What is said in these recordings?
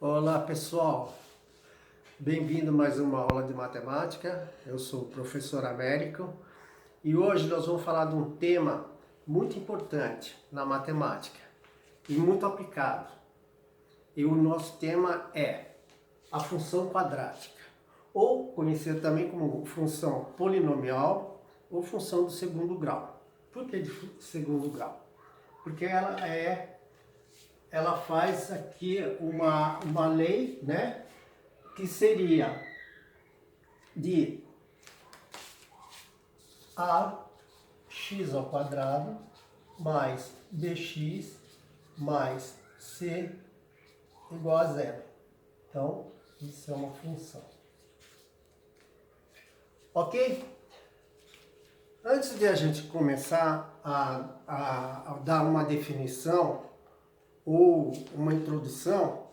Olá pessoal, bem-vindo a mais uma aula de matemática. Eu sou o professor Américo e hoje nós vamos falar de um tema muito importante na matemática e muito aplicado. E o nosso tema é a função quadrática, ou conhecida também como função polinomial ou função do segundo grau. Por que de segundo grau? Porque ela faz aqui uma lei, né, que seria de ax ao quadrado mais bx mais c igual a zero. Então, isso é uma função. Ok? Antes de a gente começar a dar uma definição ou uma introdução,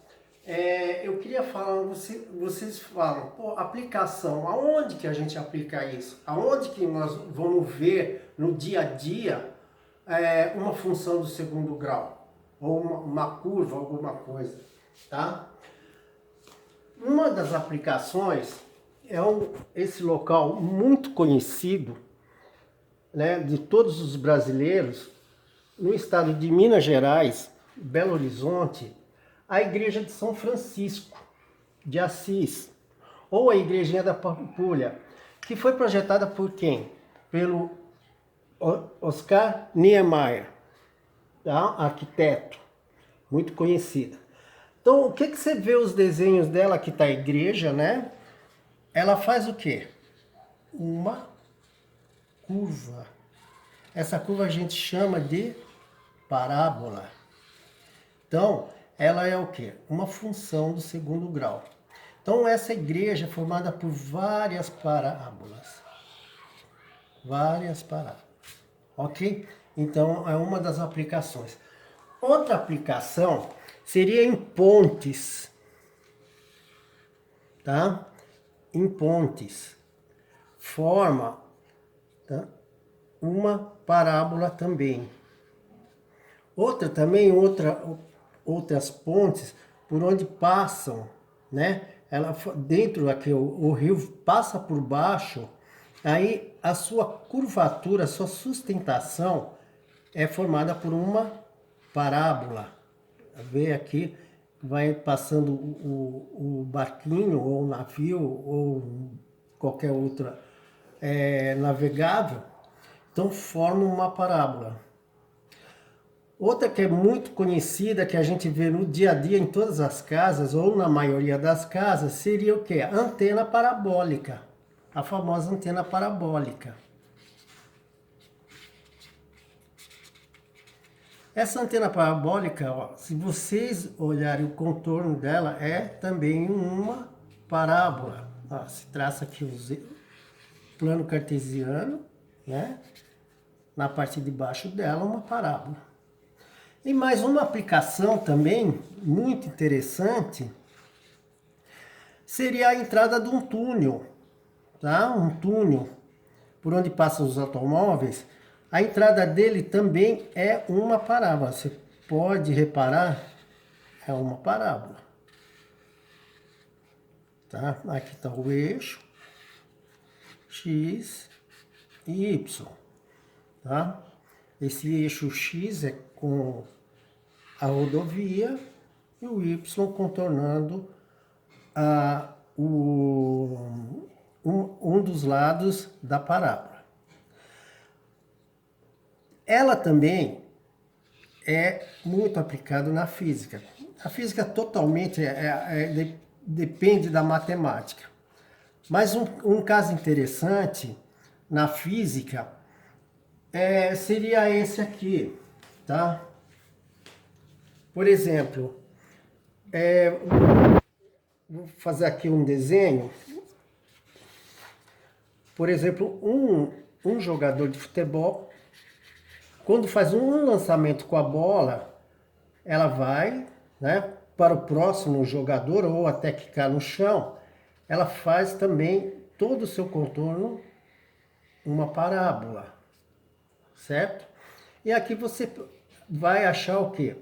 eu queria falar, vocês falam, pô, aplicação, aonde que a gente aplica isso? Aonde que nós vamos ver no dia a dia uma função do segundo grau? Ou uma curva, alguma coisa, tá? Uma das aplicações é esse local muito conhecido, né, de todos os brasileiros, no estado de Minas Gerais, Belo Horizonte, a igreja de São Francisco de Assis, ou a igrejinha da Pampulha, que foi projetada por quem? Pelo Oscar Niemeyer, tá? Arquiteto, muito conhecido. Então, o que você vê os desenhos dela, que está a igreja, né? Ela faz o quê? Uma curva. Essa curva a gente chama de parábola. Então, ela é o quê? Uma função do segundo grau. Então, essa igreja é formada por várias parábolas. Várias parábolas. Ok? Então, é uma das aplicações. Outra aplicação seria em pontes. Tá? Em pontes. Forma, tá, uma parábola também. Outras pontes por onde passam, né? Dentro aqui o rio passa por baixo, aí a sua curvatura, a sua sustentação é formada por uma parábola. Vê aqui, vai passando o barquinho ou o navio ou qualquer outra navegável, então forma uma parábola. Outra que é muito conhecida, que a gente vê no dia a dia em todas as casas, ou na maioria das casas, seria o quê? A antena parabólica. A famosa antena parabólica. Essa antena parabólica, ó, se vocês olharem o contorno dela, é também uma parábola. Ó, se traça aqui o plano cartesiano, né? Na parte de baixo dela, uma parábola. E mais uma aplicação também muito interessante seria a entrada de um túnel, tá? Um túnel por onde passam os automóveis. A entrada dele também é uma parábola. Você pode reparar, é uma parábola. Tá? Aqui está o eixo X e Y. Tá? Esse eixo X é com a rodovia e o Y contornando um dos lados da parábola. Ela também é muito aplicada na física. A física totalmente depende da matemática. Mas um caso interessante na física seria esse aqui, tá? Por exemplo, vou fazer aqui um desenho. Por exemplo, um jogador de futebol, quando faz um lançamento com a bola, ela vai, né, para o próximo jogador ou até quicar no chão, ela faz também todo o seu contorno uma parábola, certo? E aqui você vai achar o quê?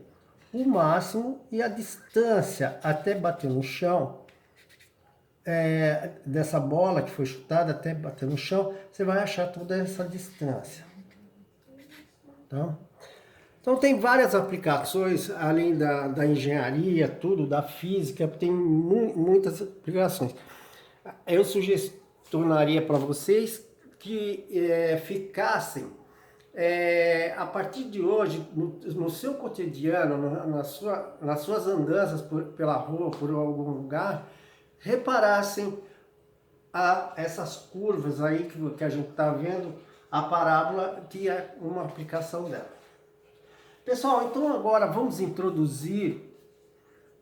O máximo e a distância até bater no chão, dessa bola que foi chutada até bater no chão, você vai achar toda essa distância. Então tem várias aplicações, além da engenharia, tudo, da física, tem muitas aplicações. Eu sugestionaria para vocês que ficassem, a partir de hoje, no seu cotidiano, nas suas andanças pela rua, por algum lugar, reparassem essas curvas aí que a gente está vendo, a parábola, que é uma aplicação dela. Pessoal, então agora vamos introduzir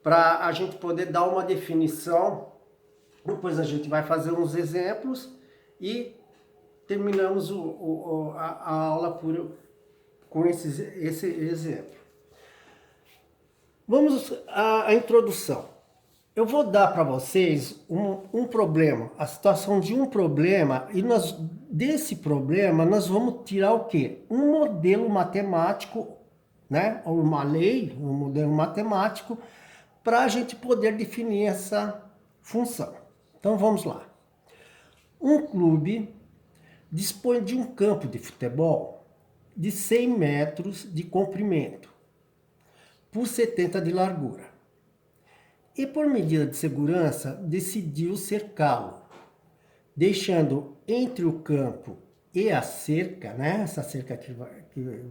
para a gente poder dar uma definição. Depois a gente vai fazer uns exemplos e terminamos a aula com esse exemplo. Vamos à introdução. Eu vou dar para vocês um problema, a situação de um problema, e desse problema nós vamos tirar o quê? Um modelo matemático, né? Ou uma lei, um modelo matemático, para a gente poder definir essa função. Então vamos lá. Um clube dispõe de um campo de futebol de 100 metros de comprimento por 70 de largura. E por medida de segurança decidiu cercá-lo, deixando entre o campo e a cerca, né, essa cerca que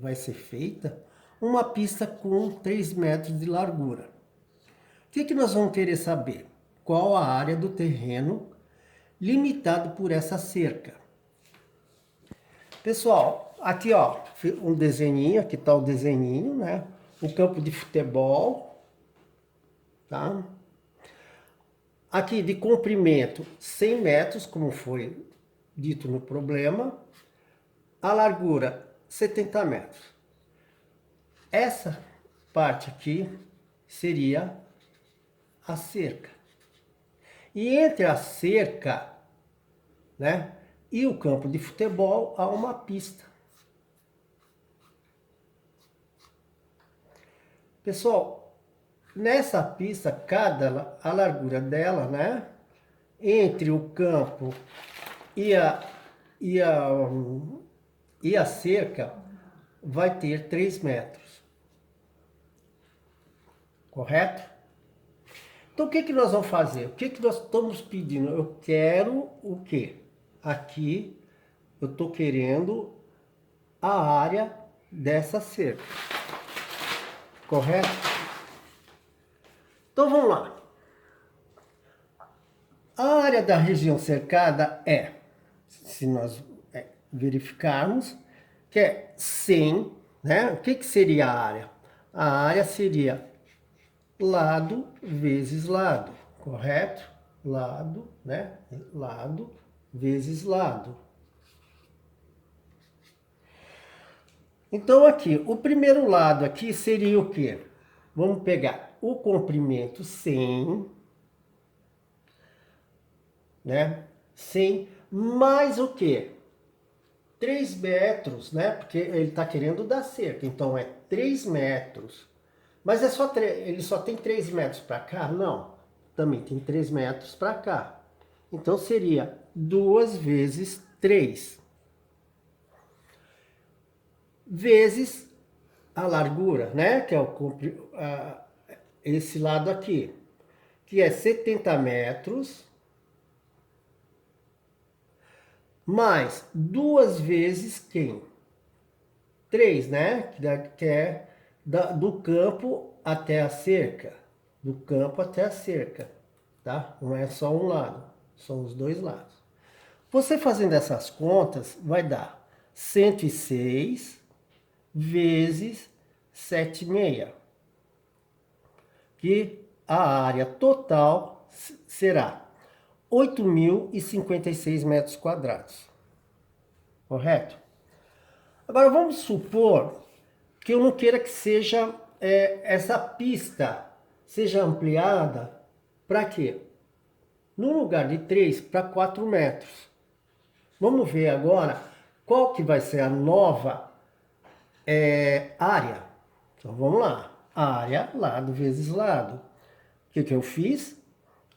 vai ser feita, uma pista com 3 metros de largura. O que nós vamos querer saber? Qual a área do terreno limitado por essa cerca? Pessoal, aqui ó, um desenho, aqui está o desenho, né? O campo de futebol, tá? Aqui de comprimento 100 metros, como foi dito no problema. A largura 70 metros. Essa parte aqui seria a cerca. E entre a cerca, né, e o campo de futebol há uma pista. Pessoal, nessa pista, a largura dela, né, entre o campo e a cerca vai ter 3 metros. Correto? Então o que nós vamos fazer? O que nós estamos pedindo? Eu quero o quê? Aqui eu estou querendo a área dessa cerca. Correto? Então vamos lá. A área da região cercada se nós verificarmos, que é 100, né? O que seria a área? A área seria lado vezes lado, correto? Lado, né? Lado vezes lado. Então aqui, o primeiro lado aqui seria o quê? Vamos pegar o comprimento 100, né? 100 mais o quê? 3 metros, né? Porque ele está querendo dar cerca, então é 3 metros. Mas ele só tem 3 metros para cá? Não, também tem 3 metros para cá. Então seria 2 vezes 3. Vezes a largura, né? Que é esse lado aqui, que é 70 metros, mais 2 vezes quem? 3, né? Que é do campo até a cerca. Do campo até a cerca, tá? Não é só um lado, são os dois lados. Você fazendo essas contas, vai dar 106 vezes 7,6. Que a área total será 8.056 metros quadrados. Correto? Agora vamos supor que eu não queira que seja essa pista seja ampliada para quê? No lugar de 3 para 4 metros. Vamos ver agora qual que vai ser a nova área. Então vamos lá. Área, lado vezes lado. O que eu fiz?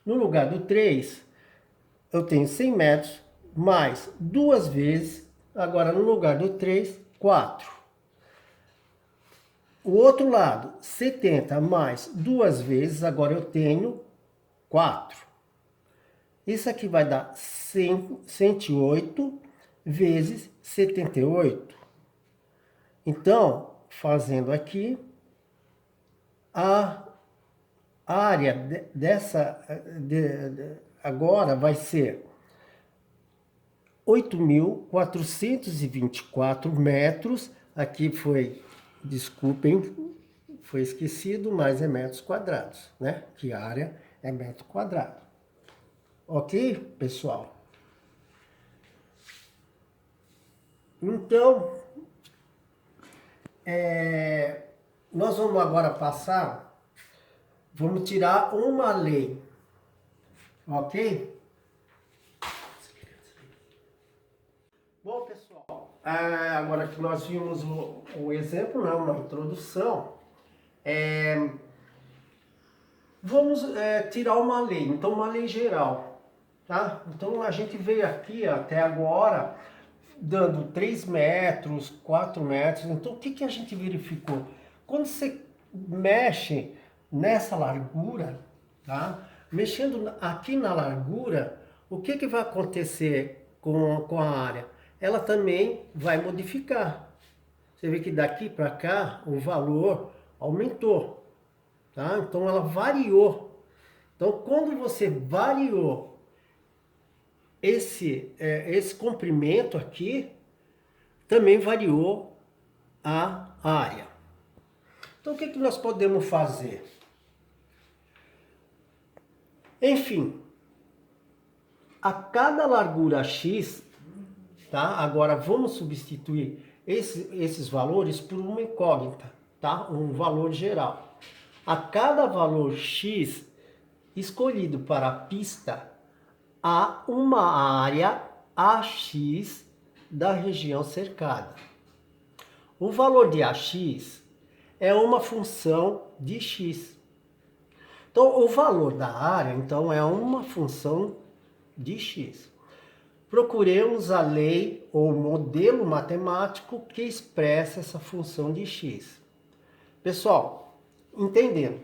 No lugar do 3, eu tenho 100 metros, mais 2 vezes. Agora no lugar do 3, 4. O outro lado, 70 mais 2 vezes, agora eu tenho 4. Isso aqui vai dar 108 vezes 78. Então, fazendo aqui, a área agora vai ser 8.424 metros. Aqui foi, desculpem, foi esquecido, mas é metros quadrados, né? Que a área é metro quadrado. Ok, pessoal? Então, nós vamos agora passar, vamos tirar uma lei, ok? Bom, pessoal, agora que nós vimos o exemplo, né, uma introdução, vamos tirar uma lei, então uma lei geral, tá? Então a gente veio aqui até agora dando 3 metros, 4 metros, então o que a gente verificou? Quando você mexe nessa largura, tá? Mexendo aqui na largura, o que vai acontecer com a área? Ela também vai modificar. Você vê que daqui para cá o valor aumentou, tá? Então ela variou. Então quando você variou esse comprimento aqui, também variou a área. Então o que nós podemos fazer? Enfim, a cada largura x, tá? Agora vamos substituir esses valores por uma incógnita, tá? Um valor geral. A cada valor x escolhido para a pista, há uma área AX da região cercada. O valor de AX é uma função de x. Então, o valor da área, então, é uma função de x. Procuremos a lei ou modelo matemático que expressa essa função de x. Pessoal, entendendo,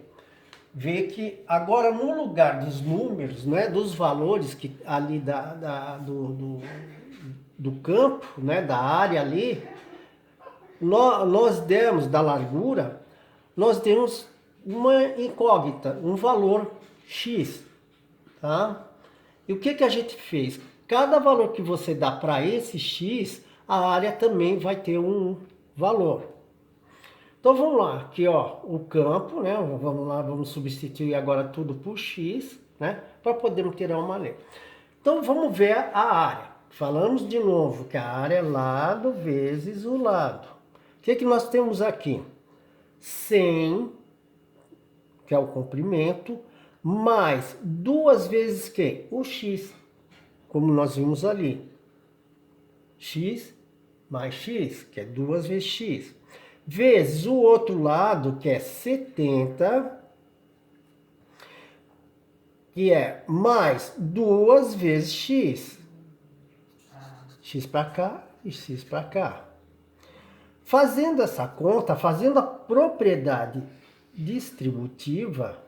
vê que agora no lugar dos números, né, dos valores que ali do campo, né, da área ali, nós demos da largura, nós temos uma incógnita, um valor x, tá? E o que a gente fez? Cada valor que você dá para esse x, a área também vai ter um valor. Então vamos lá, aqui ó, o campo, né? Vamos lá, vamos substituir agora tudo por x, né? Para podermos tirar uma lei. Então vamos ver a área. Falamos de novo que a área é lado vezes o lado. O que nós temos aqui? 100, que é o comprimento, mais 2 vezes que? O x, como nós vimos ali. X mais x, que é 2 vezes x. Vezes o outro lado, que é 70, que é mais 2 vezes x. X para cá e x para cá. Fazendo essa conta, fazendo a propriedade distributiva,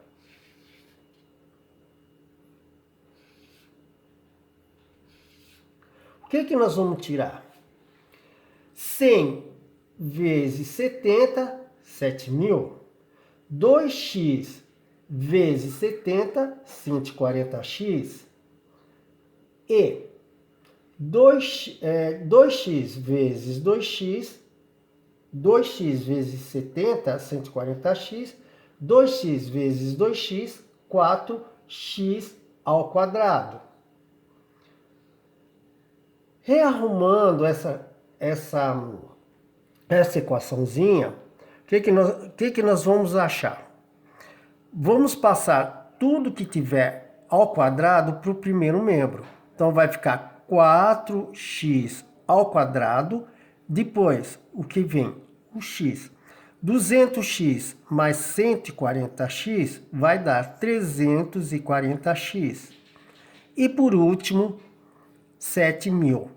o que nós vamos tirar? 100 vezes 70, 7.000. 2x vezes 70, 140x. E 2x vezes 2x, 2x vezes 70, 140x. 2x vezes 2x, 4x ao quadrado. Rearrumando essa equaçãozinha, o que nós vamos achar? Vamos passar tudo que tiver ao quadrado para o primeiro membro. Então vai ficar 4x ao quadrado. Depois, o que vem? o x. 200x mais 140x vai dar 340x. E por último, 7.000.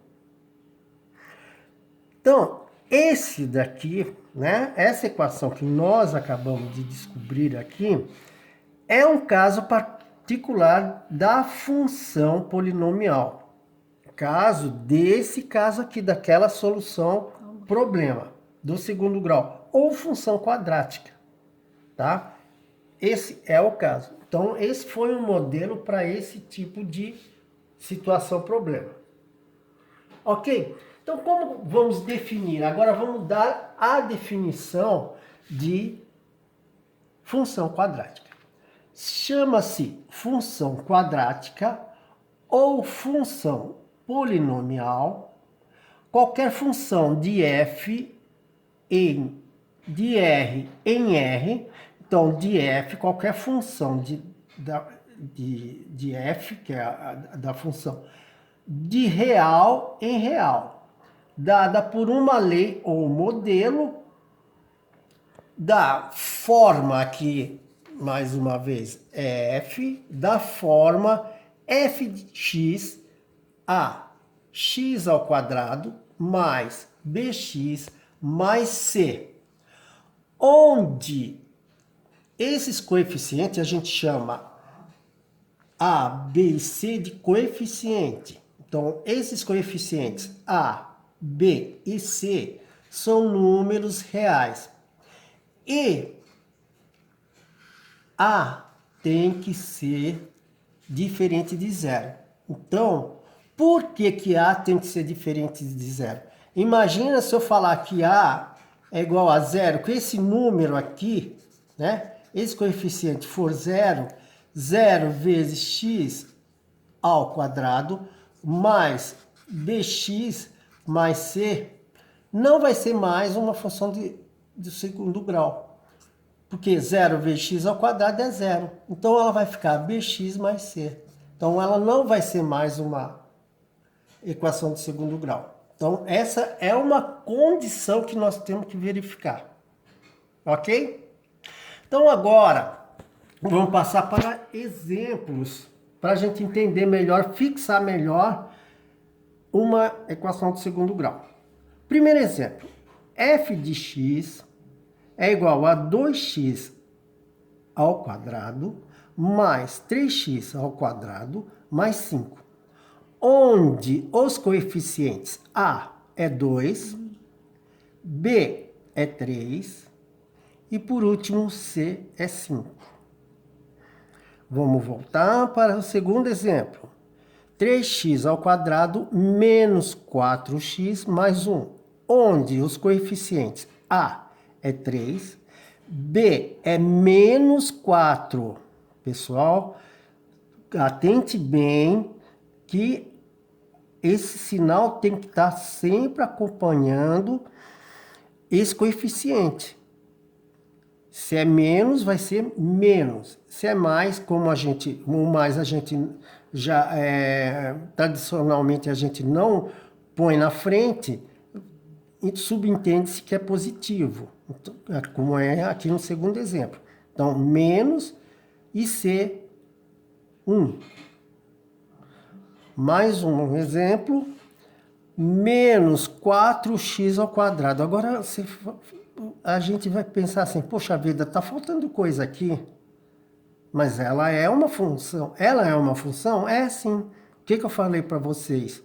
Então, esse daqui, né, essa equação que nós acabamos de descobrir aqui, é um caso particular da função polinomial. Desse caso aqui, daquela solução problema do segundo grau, ou função quadrática, tá? Esse é o caso. Então, esse foi um modelo para esse tipo de situação problema. Ok? Então, como vamos definir? Agora vamos dar a definição de função quadrática. Chama-se função quadrática ou função polinomial qualquer função de f de R em R. Então, de f, qualquer função de f, que é da função de real em real, dada por uma lei ou modelo da forma aqui, mais uma vez, é f, da forma f de x a x ao quadrado mais bx mais c, onde esses coeficientes a gente chama a, b e c de coeficiente. Então, esses coeficientes a, b e c são números reais. E a tem que ser diferente de zero. Então, por que a tem que ser diferente de zero? Imagina se eu falar que a é igual a zero, que esse número aqui, né? Esse coeficiente for zero, 0 vezes x ao quadrado mais bx mais c não vai ser mais uma função de segundo grau. Porque 0 vezes x ao quadrado é zero. Então ela vai ficar bx mais c. Então ela não vai ser mais uma equação de segundo grau. Então essa é uma condição que nós temos que verificar. Ok? Então agora vamos passar para exemplos para a gente entender melhor, fixar melhor uma equação de segundo grau. Primeiro exemplo, f de x é igual a 2x ao quadrado mais 3x ao quadrado mais 5, onde os coeficientes a é 2, b é 3 e por último c é 5. Vamos voltar para o segundo exemplo. 3x ao quadrado menos 4x mais 1, onde os coeficientes a é 3, b é menos 4. Pessoal, atente bem que esse sinal tem que estar sempre acompanhando esse coeficiente. Se é menos, vai ser menos. Se é mais, como o mais a gente já tradicionalmente a gente não põe na frente, subentende-se que é positivo, como é aqui no segundo exemplo. Então, menos e c 1. Mais um exemplo, menos 4x ao quadrado. Agora a gente vai pensar assim, poxa vida, tá faltando coisa aqui. Mas ela é uma função. Ela é uma função? É sim. O que eu falei para vocês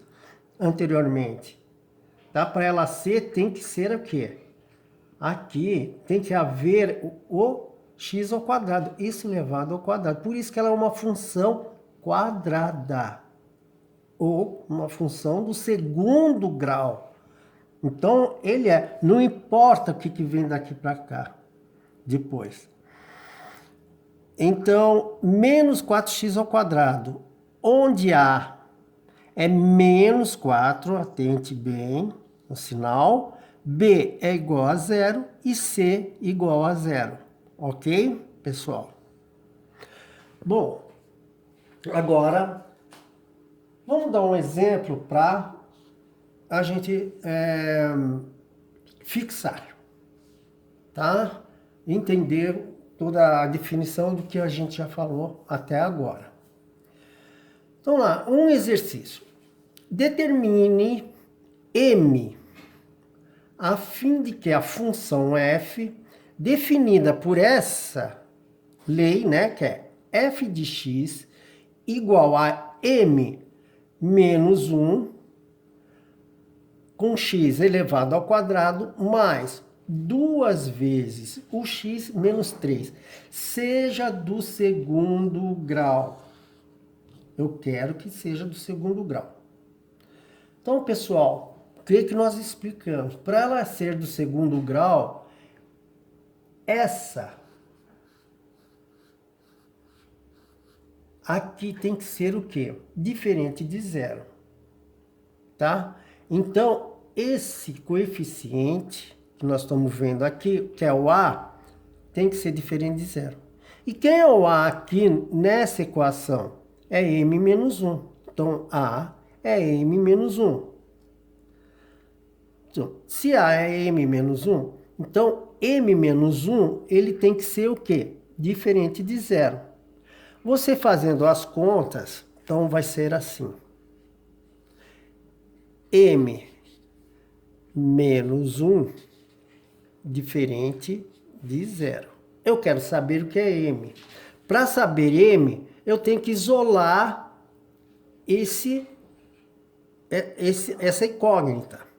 anteriormente? Tá? Para ela ser, tem que ser o quê? Aqui tem que haver o x ao quadrado. Isso elevado ao quadrado. Por isso que ela é uma função quadrada. Ou uma função do segundo grau. Então, ele não importa o que vem daqui para cá, depois. Então, menos 4x ao quadrado, onde A é menos 4, atente bem no sinal, B é igual a 0 e C igual a 0. Ok, pessoal? Bom, agora, vamos dar um exemplo para a gente fixar. tá? Entender toda a definição do que a gente já falou até agora. Então lá, um exercício. Determine M a fim de que a função f, definida por essa lei, né, que é f de x igual a m menos 1 com x elevado ao quadrado mais 2 vezes o x menos 3 seja do segundo grau. Eu quero que seja do segundo grau. Então, pessoal, o que nós explicamos? Para ela ser do segundo grau, essa aqui tem que ser o quê? Diferente de zero. Tá? Então, esse coeficiente que nós estamos vendo aqui, que é o A, tem que ser diferente de zero. E quem é o A aqui nessa equação? É m menos 1. Então, A é m menos 1. Então, se A é m menos 1, então m menos 1 ele tem que ser o quê? Diferente de zero. Você fazendo as contas, então vai ser assim. M menos 1 diferente de zero. Eu quero saber o que é m. Para saber m, eu tenho que isolar essa incógnita.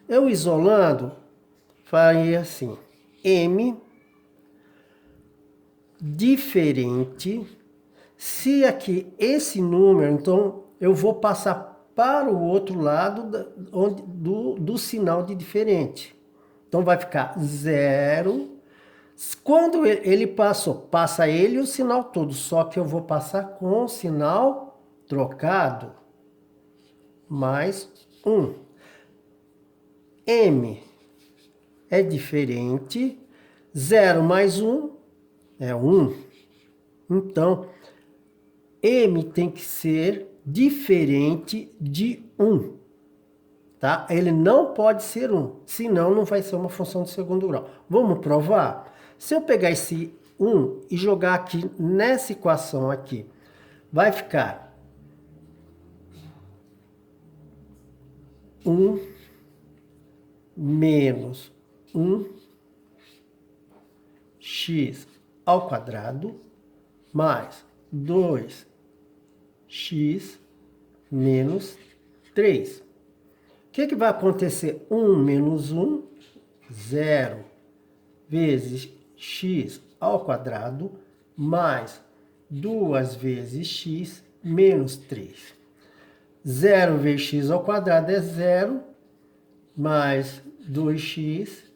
Eu isolando, faria assim, m diferente, se aqui esse número, então eu vou passar para o outro lado do sinal de diferente. Então vai ficar 0. Quando ele passou, passa ele o sinal todo, só que eu vou passar com o sinal trocado, mais 1. M é diferente, 0 mais 1 é 1. Então, M tem que ser diferente de 1. Tá? Ele não pode ser 1, senão não vai ser uma função de segundo grau. Vamos provar? Se eu pegar esse 1 e jogar aqui nessa equação aqui, vai ficar 1 menos 1x ao quadrado mais 2x menos 3. O que vai acontecer? 1 menos 1, 0 vezes x ao quadrado mais 2 vezes x menos 3. 0 vezes x ao quadrado é 0, mais 2x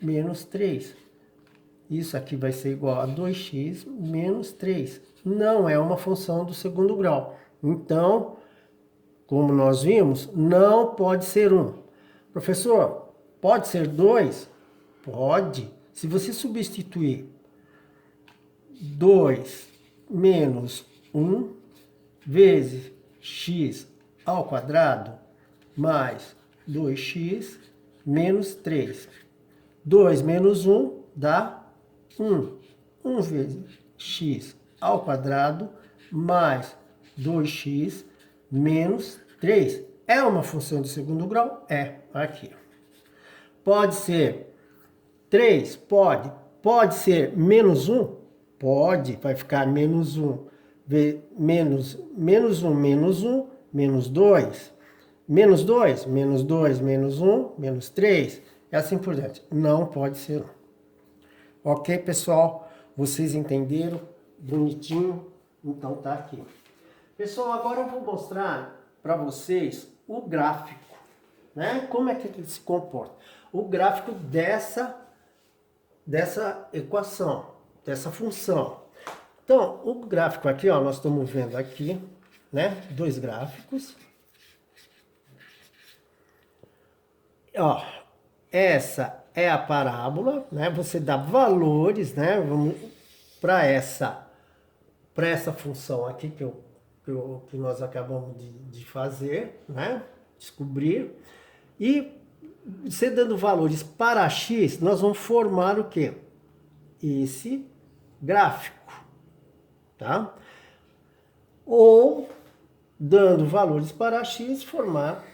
menos 3. Isso aqui vai ser igual a 2x menos 3. Não é uma função do segundo grau. Então, como nós vimos, não pode ser 1. Professor, pode ser 2? Pode. Se você substituir 2 menos 1 vezes x ao quadrado mais 2x menos 3. 2 menos 1 dá 1. 1 vezes x ao quadrado mais 2x menos 3. É uma função de segundo grau? É. Aqui. Pode ser 3? Pode. Pode ser menos 1? Pode. Vai ficar menos 1. Menos 1, menos 1, menos 2. Menos 2, menos 2, menos 1, menos 3. E assim por diante. Não pode ser 1. Ok, pessoal? Vocês entenderam? Bonitinho? Então tá aqui. Pessoal, agora eu vou mostrar para vocês o gráfico, né? Como é que ele se comporta? O gráfico dessa equação, dessa função. Então, o gráfico aqui, ó, nós estamos vendo aqui, né? Dois gráficos. Ó, essa é a parábola, né? Você dá valores, né? Para essa função aqui que nós acabamos de fazer, né? Descobrir. E você dando valores para x, nós vamos formar o quê? Esse gráfico, tá? Ou, dando valores para x, formar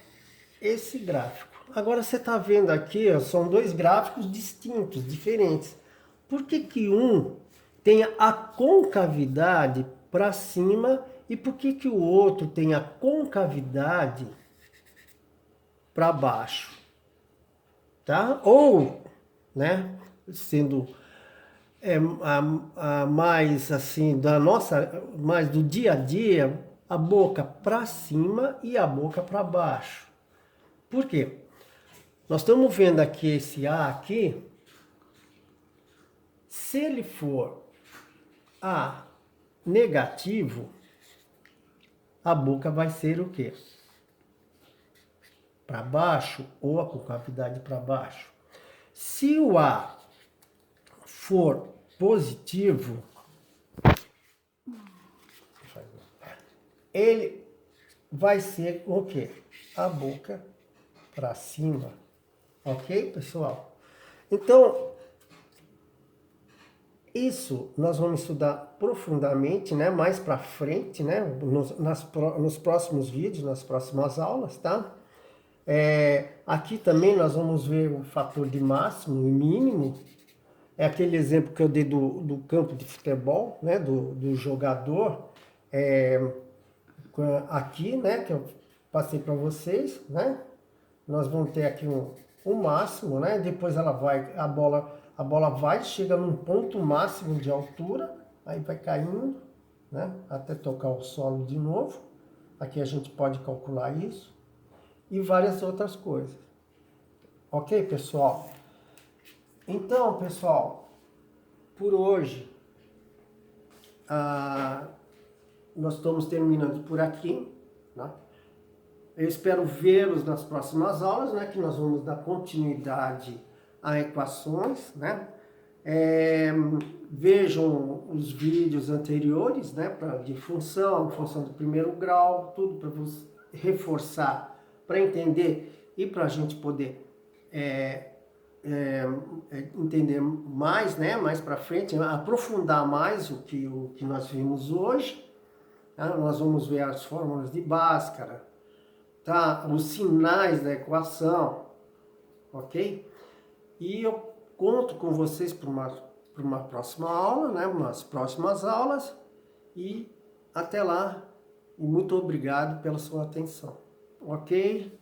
esse gráfico. Agora você está vendo aqui, ó, são dois gráficos distintos, diferentes. Por que que um tem a concavidade para cima e por que que o outro tem a concavidade para baixo? Tá? Ou, né, sendo a mais assim da nossa, mais do dia a dia, a boca para cima e a boca para baixo. Por quê? Nós estamos vendo aqui esse A aqui, se ele for A negativo, a boca vai ser o quê? Para baixo ou a concavidade para baixo. Se o A for positivo, ele vai ser o quê? A boca para cima. Ok, pessoal? Então, isso nós vamos estudar profundamente, né? Mais para frente, né? Nos próximos vídeos, nas próximas aulas, tá? Aqui também nós vamos ver o fator de máximo e mínimo. É aquele exemplo que eu dei do campo de futebol, né? Do jogador. Aqui, né? Que eu passei para vocês, né? Nós vamos ter aqui um máximo, né? Depois a bola vai, chega num ponto máximo de altura, aí vai caindo, né? Até tocar o solo de novo. Aqui a gente pode calcular isso. E várias outras coisas. Ok, pessoal? Então, pessoal, por hoje, nós estamos terminando por aqui, né? Eu espero vê-los nas próximas aulas, né? Que nós vamos dar continuidade a equações, né? Vejam os vídeos anteriores, né? De função do primeiro grau, tudo para você reforçar, para entender e para a gente poder entender mais, né? Mais para frente, aprofundar mais o que nós vimos hoje. Tá? Nós vamos ver as fórmulas de Bhaskara, tá? Os sinais da equação, ok? E eu conto com vocês para uma próxima aula, né? Umas próximas aulas. E até lá. E muito obrigado pela sua atenção. Ok?